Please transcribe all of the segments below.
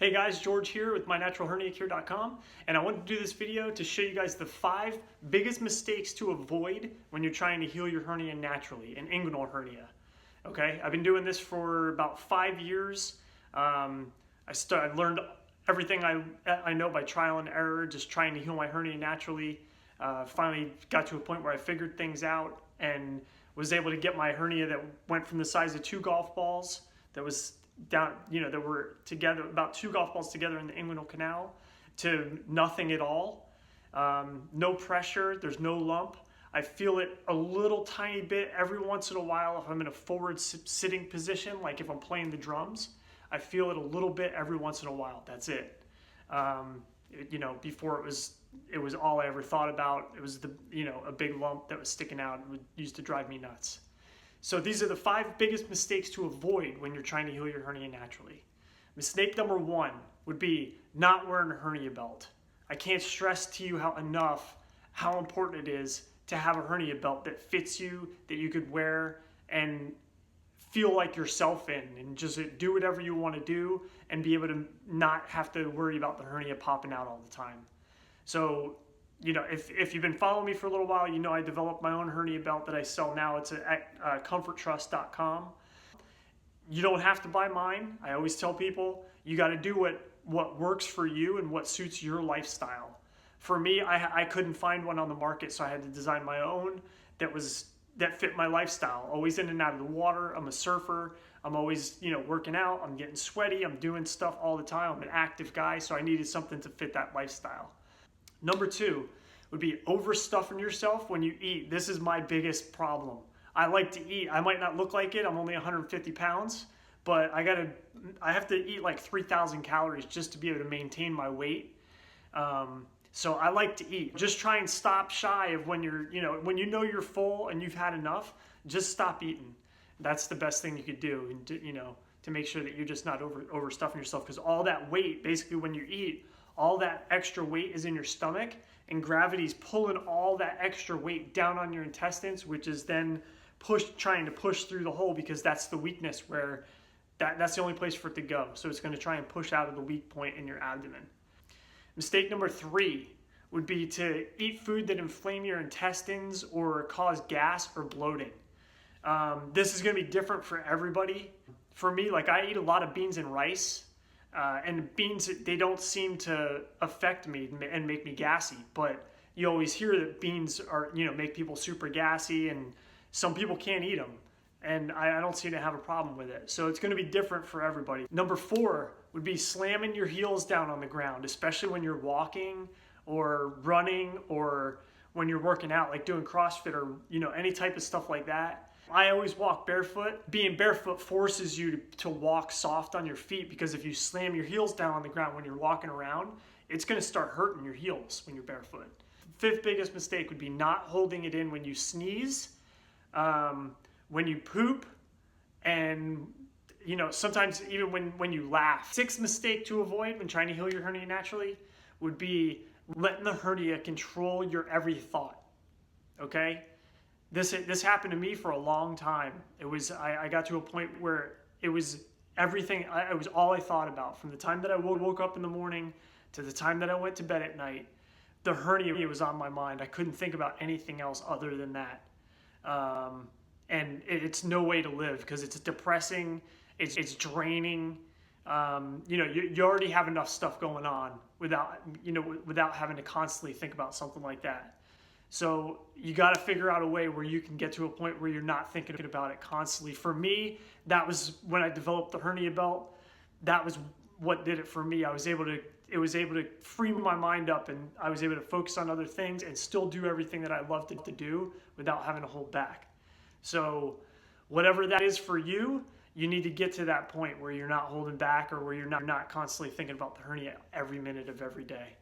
Hey guys, George here with mynaturalherniacure.com, and I wanted to do this video to show you guys the 5 biggest mistakes to avoid when you're trying to heal your hernia naturally, an inguinal hernia. Okay, I've been doing this for about 5 years. I learned everything I know by trial and error, just trying to heal my hernia naturally. Finally got to a point where I figured things out and was able to get my hernia that went from the size of 2 golf balls, that was down, that were together, about 2 golf balls together in the inguinal canal, to nothing at all. No pressure, there's no lump. I feel it a little tiny bit every once in a while if I'm in a forward sitting position, like if I'm playing the drums. I feel it a little bit every once in a while. That's it. Before it was all I ever thought about. It was a big lump that was sticking out and used to drive me nuts. So these are the 5 biggest mistakes to avoid when you're trying to heal your hernia naturally. Mistake number 1 would be not wearing a hernia belt. I can't stress to you enough how important it is to have a hernia belt that fits you, that you could wear and feel like yourself in, and just do whatever you want to do and be able to not have to worry about the hernia popping out all the time. So, if you've been following me for a little while, I developed my own hernia belt that I sell now. It's at comforttrust.com. You don't have to buy mine. I always tell people you got to do what works for you and what suits your lifestyle. For me, I couldn't find one on the market, so I had to design my own that fit my lifestyle. Always in and out of the water. I'm a surfer. I'm always working out. I'm getting sweaty. I'm doing stuff all the time. I'm an active guy, so I needed something to fit that lifestyle. Number 2 would be overstuffing yourself when you eat. This is my biggest problem. I like to eat. I might not look like it. I'm only 150 pounds, but I have to eat like 3,000 calories just to be able to maintain my weight. So I like to eat. Just try and stop shy of when when you're full and you've had enough, just stop eating. That's the best thing you could do, and to make sure that you're just not overstuffing yourself, because all that weight, basically when you eat, all that extra weight is in your stomach, and gravity's pulling all that extra weight down on your intestines, which is then trying to push through the hole, because that's the weakness, where that's the only place for it to go. So it's going to try and push out of the weak point in your abdomen. Mistake number 3 would be to eat food that inflame your intestines or cause gas or bloating. This is going to be different for everybody. For me, I eat a lot of beans and rice. And beans, they don't seem to affect me and make me gassy, but you always hear that beans make people super gassy, and some people can't eat them, and I don't seem to have a problem with it. So it's going to be different for everybody. Number 4 would be slamming your heels down on the ground, especially when you're walking or running, or when you're working out, like doing CrossFit or any type of stuff like that. I always walk barefoot. Being barefoot forces you to walk soft on your feet, because if you slam your heels down on the ground when you're walking around, it's going to start hurting your heels when you're barefoot. 5th biggest mistake would be not holding it in when you sneeze, when you poop, and sometimes even when you laugh. 6th mistake to avoid when trying to heal your hernia naturally would be letting the hernia control your every thought. Okay? This happened to me for a long time. I got to a point where it was everything. It was all I thought about, from the time that I woke up in the morning to the time that I went to bed at night. The hernia was on my mind. I couldn't think about anything else other than that. And it's no way to live, because it's depressing. It's draining. You already have enough stuff going on without having to constantly think about something like that. So you got to figure out a way where you can get to a point where you're not thinking about it constantly. For me, that was when I developed the hernia belt. That was what did it for me. It was able to free my mind up, and I was able to focus on other things and still do everything that I love to do without having to hold back. So whatever that is for you, you need to get to that point where you're not holding back, or where you're not constantly thinking about the hernia every minute of every day.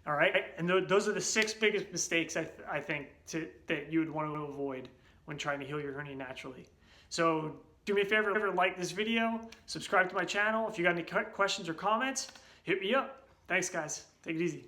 All right, and those are the 6 biggest mistakes I think that you would want to avoid when trying to heal your hernia naturally. So do me a favor, like this video, subscribe to my channel. If you got any questions or comments, hit me up. Thanks, guys. Take it easy.